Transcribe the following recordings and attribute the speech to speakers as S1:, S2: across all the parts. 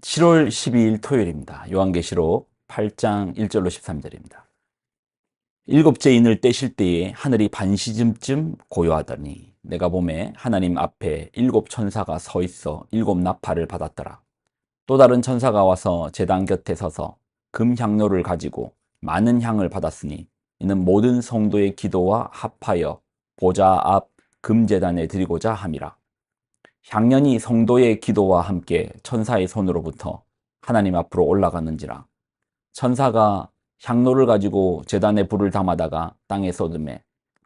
S1: 7월 12일 토요일입니다. 요한계시록 8장 1절로 13절입니다. 일곱째 인을 떼실 때에 하늘이 반시즘쯤 고요하더니 내가 보매 하나님 앞에 일곱 천사가 서 있어 일곱 나팔을 받았더라. 또 다른 천사가 와서 제단 곁에 서서 금 향로를 가지고 많은 향을 받았으니 이는 모든 성도의 기도와 합하여 보좌 앞 금제단에 드리고자 함이라. 향연이 성도의 기도와 함께 천사의 손으로부터 하나님 앞으로 올라가는지라. 천사가 향로를 가지고 제단에 불을 담아다가 땅에 쏟음에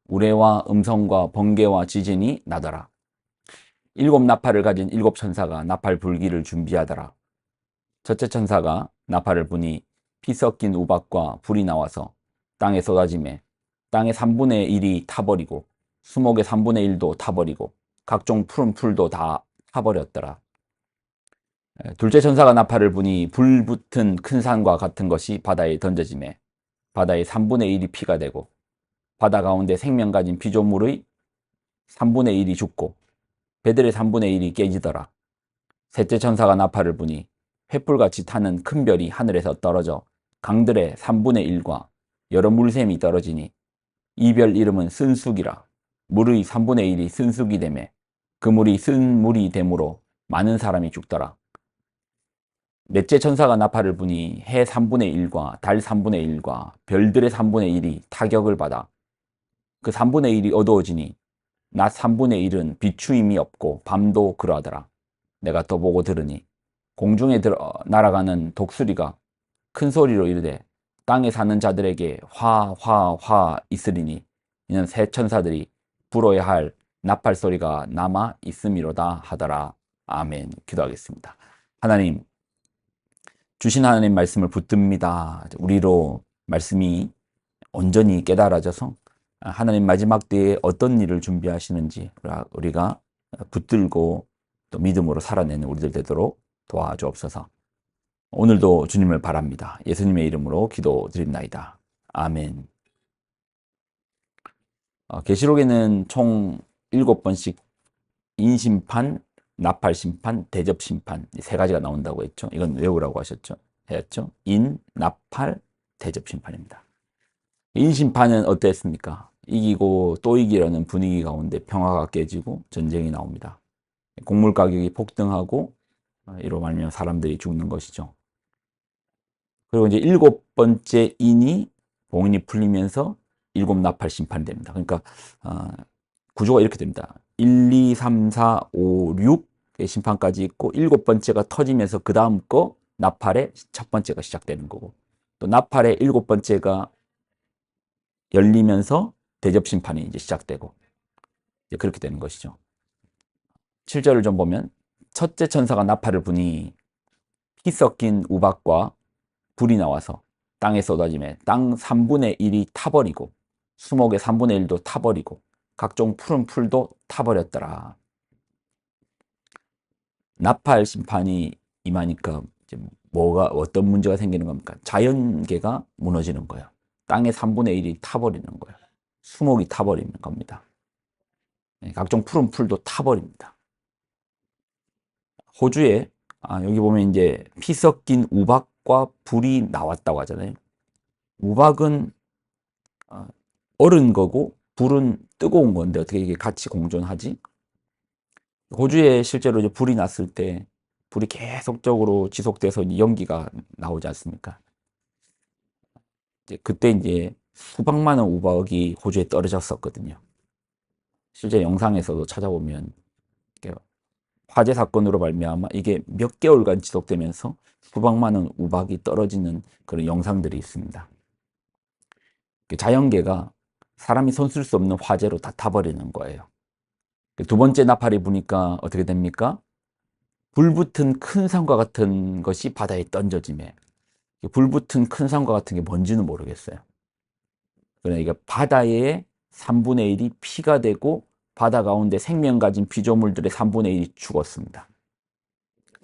S1: 우레와 음성과 번개와 지진이 나더라. 일곱 나팔을 가진 일곱 천사가 나팔 불기를 준비하더라. 첫째 천사가 나팔을 부니 피 섞인 우박과 불이 나와서 땅에 쏟아지매 땅의 3분의 1이 타버리고 수목의 3분의 1도 타버리고 각종 푸른 풀도 다 타버렸더라. 둘째 천사가 나팔을 부니 불 붙은 큰 산과 같은 것이 바다에 던져지매 바다의 3분의 1이 피가 되고 바다 가운데 생명 가진 피조물의 3분의 1이 죽고 배들의 3분의 1이 깨지더라. 셋째 천사가 나팔을 부니 횃불같이 타는 큰 별이 하늘에서 떨어져 강들의 3분의 1과 여러 물샘이 떨어지니 이 별 이름은 쓴쑥이라. 물의 3분의 1이 쓴쑥이 되매 그 물이 쓴 물이 되므로 많은 사람이 죽더라. 넷째 천사가 나팔을 부니 해 3분의 1과 달 3분의 1과 별들의 3분의 1이 타격을 받아 그 3분의 1이 어두워지니 낮 3분의 1은 비추임이 없고 밤도 그러하더라. 내가 더 보고 들으니 공중에 날아가는 독수리가 큰 소리로 이르되 땅에 사는 자들에게 화 있으리니 이는 새 천사들이 불어야 할 나팔 소리가 남아 있음이로다 하더라. 아멘. 기도하겠습니다. 하나님, 주신 하나님 말씀을 붙듭니다. 우리로 말씀이 온전히 깨달아져서 하나님 마지막 때에 어떤 일을 준비하시는지 우리가 붙들고 또 믿음으로 살아내는 우리들 되도록 도와주옵소서. 오늘도 주님을 바랍니다. 예수님의 이름으로 기도드립나이다. 아멘. 계시록에는 총 7번씩 인심판, 나팔심판, 대접심판 세 가지가 나온다고 했죠. 이건 외우라고 했죠. 인, 나팔, 대접심판입니다. 인심판은 어땠습니까? 이기고 또 이기려는 분위기 가운데 평화가 깨지고 전쟁이 나옵니다. 곡물 가격이 폭등하고 이로 말미암아 사람들이 죽는 것이죠. 그리고 이제 일곱 번째 인이 봉인이 풀리면서 일곱 나팔 심판됩니다. 그러니까 구조가 이렇게 됩니다. 1, 2, 3, 4, 5, 6의 심판까지 있고 일곱 번째가 터지면서 그 다음 거 나팔의 첫 번째가 시작되는 거고 또 나팔의 일곱 번째가 열리면서 대접 심판이 이제 시작되고 이제 그렇게 되는 것이죠. 7절을 좀 보면 첫째 천사가 나팔을 부니 피 섞인 우박과 불이 나와서 땅에 쏟아지매 땅 3분의 1이 타버리고 수목의 3분의 1도 타버리고 각종 푸른 풀도 타버렸더라. 나팔 심판이 임하니까 어떤 문제가 생기는 겁니까? 자연계가 무너지는 거예요. 땅의 3분의 1이 타버리는 거예요. 수목이 타버리는 겁니다. 각종 푸른 풀도 타버립니다. 호주에 여기 보면 이제 피 섞인 우박과 불이 나왔다고 하잖아요. 우박은 얼은 거고 불은 뜨거운 건데 어떻게 이게 같이 공존하지? 호주에 실제로 이제 불이 났을 때 불이 계속적으로 지속돼서 연기가 나오지 않습니까? 그때 이제 수백 많은 우박이 호주에 떨어졌었거든요. 실제 영상에서도 찾아보면 화재 사건으로 말미암아 이게 몇 개월간 지속되면서 수백 많은 우박이 떨어지는 그런 영상들이 있습니다. 자연계가 사람이 손쓸 수 없는 화재로 다 타버리는 거예요. 두 번째 나팔이 부니까 어떻게 됩니까? 불붙은 큰 산과 같은 것이 바다에 던져지매 불붙은 큰 산과 같은 게 뭔지는 모르겠어요. 그러니까 바다의 3분의 1이 피가 되고 바다 가운데 생명 가진 피조물들의 3분의 1이 죽었습니다.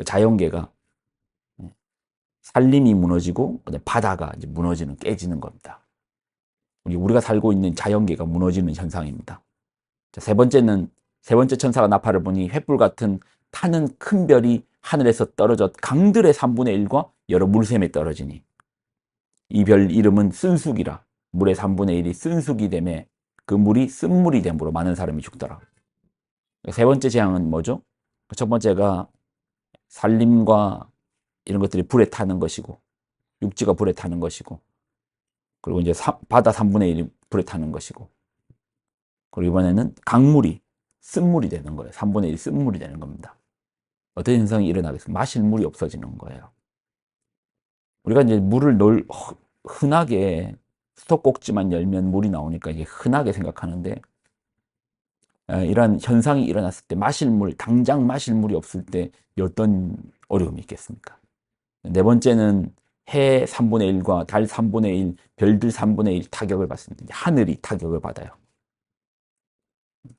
S1: 자연계가 산림이 무너지고 바다가 이제 무너지는 깨지는 겁니다. 우리가 살고 있는 자연계가 무너지는 현상입니다. 세 번째 천사가 나팔을 부니 횃불 같은 타는 큰 별이 하늘에서 떨어져 강들의 3분의 1과 여러 물샘에 떨어지니 이 별 이름은 쓴쑥이라. 물의 3분의 1이 쓴쑥이 되매 그 물이 쓴물이 됨으로 많은 사람이 죽더라. 세 번째 재앙은 뭐죠? 첫 번째가 산림과 이런 것들이 불에 타는 것이고, 육지가 불에 타는 것이고, 그리고 이제 바다 3분의 1이 불에 타는 것이고, 그리고 이번에는 강물이 쓴물이 되는 거예요. 3분의 1이 쓴물이 되는 겁니다. 어떤 현상이 일어나겠습니까? 마실 물이 없어지는 거예요. 우리가 이제 물을 흔하게 수도꼭지만 열면 물이 나오니까 이게 흔하게 생각하는데, 이러한 현상이 일어났을 때 당장 마실 물이 없을 때 어떤 어려움이 있겠습니까? 네 번째는 해 3분의 1과 달 3분의 1, 별들 3분의 1 타격을 받습니다. 하늘이 타격을 받아요.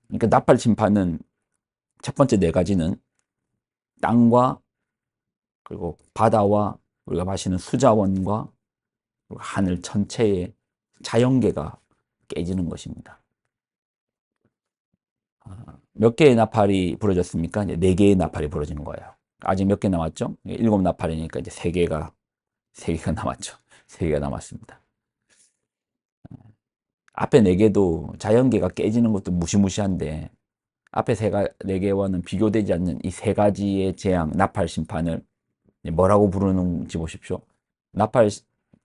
S1: 그러니까 나팔 심판은 첫 번째 네 가지는 땅과 그리고 바다와 우리가 마시는 수자원과 하늘 전체의 자연계가 깨지는 것입니다. 몇 개의 나팔이 부러졌습니까? 이제 네 개의 나팔이 부러지는 거예요. 아직 몇 개 남았죠? 7나팔이니까 이제 세 개가 남았죠. 세 개가 남았습니다. 앞에 네 개도 자연계가 깨지는 것도 무시무시한데 앞에 네 개와는 비교되지 않는 이 세 가지의 재앙, 나팔 심판을 뭐라고 부르는지 보십시오. 나팔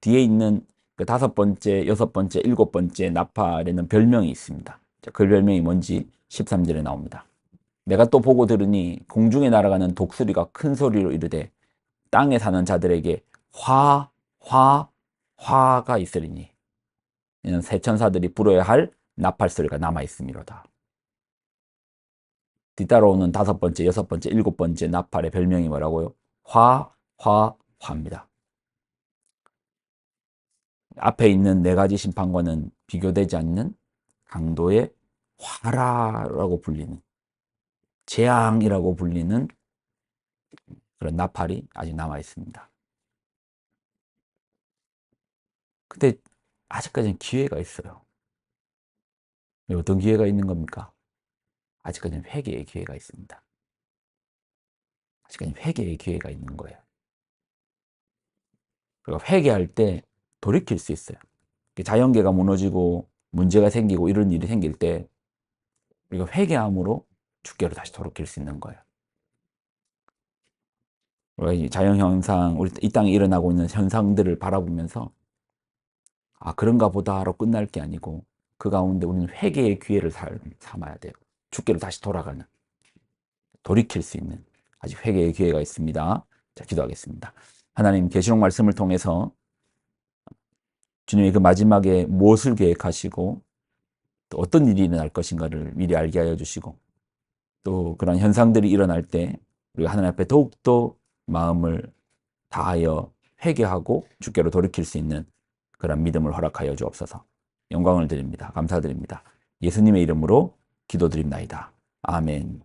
S1: 뒤에 있는 그 5번째, 6번째, 7번째 나팔에는 별명이 있습니다. 그 별명이 뭔지 13절에 나옵니다. 내가 또 보고 들으니 공중에 날아가는 독수리가 큰 소리로 이르되 땅에 사는 자들에게 화가 있으리니 이는 새 천사들이 불어야 할 나팔 소리가 남아 있음이로다. 뒤따라오는 5번째, 6번째, 7번째 나팔의 별명이 뭐라고요? 화입니다. 앞에 있는 네 가지 심판과는 비교되지 않는 강도의 화라라고 불리는, 재앙이라고 불리는 그런 나팔이 아직 남아 있습니다. 근데 아직까지는 기회가 있어요. 어떤 기회가 있는 겁니까? 아직까지는 회개의 기회가 있습니다. 아직까지는 회개의 기회가 있는 거예요. 그리고 회개할 때 돌이킬 수 있어요. 자연계가 무너지고 문제가 생기고 이런 일이 생길 때 우리가 회개함으로 주께로 다시 돌이킬 수 있는 거예요. 우리가 자연현상, 우리 이 땅에 일어나고 있는 현상들을 바라보면서 그런가 보다 하러 끝날 게 아니고 그 가운데 우리는 회개의 기회를 삼아야 돼요. 주께로 다시 돌아가는, 돌이킬 수 있는 아직 회개의 기회가 있습니다. 자, 기도하겠습니다. 하나님, 계시록 말씀을 통해서 주님이 그 마지막에 무엇을 계획하시고 또 어떤 일이 일어날 것인가를 미리 알게 하여 주시고 또 그런 현상들이 일어날 때 우리가 하나님 앞에 더욱더 마음을 다하여 회개하고 주께로 돌이킬 수 있는 그런 믿음을 허락하여 주옵소서. 영광을 드립니다. 감사드립니다. 예수님의 이름으로 기도드립나이다. 아멘.